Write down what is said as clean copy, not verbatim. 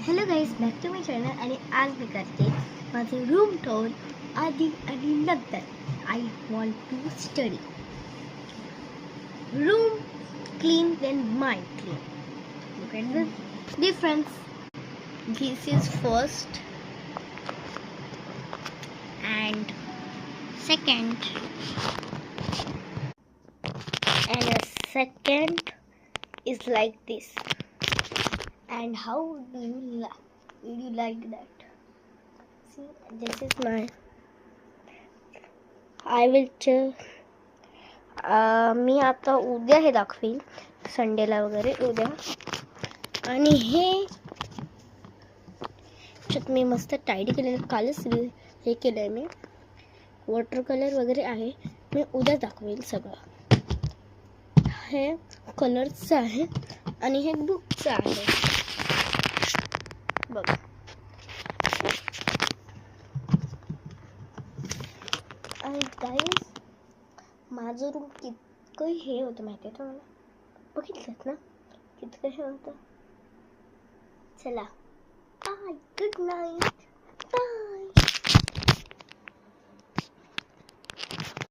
Hello guys, back to my channel. आणि आज मी करते माझे रूम टूर आधी आणि नंतर. I want to study room clean then my clean. Look at the difference. This is first and second, and a second is like this. And how do you like that? See, this is my. I will tell. मी आता उद्या हे दाखवीन, संडेला वगैरे उद्या. आणि हे मी मस्त टायडी केलेलं, कालच हे केलंय मी. वॉटर कलर वगैरे आहे, मी उद्या दाखवेल सगळं. हे कलर्सचं आहे आणि हे बुकचं आहे बघ. आणि गाईज, माझं रूम कितकं हे होतं माहिती आहे तुम्हाला, बघितलं ना कितकं हे होतं. चला, बाय, गुड नाईट.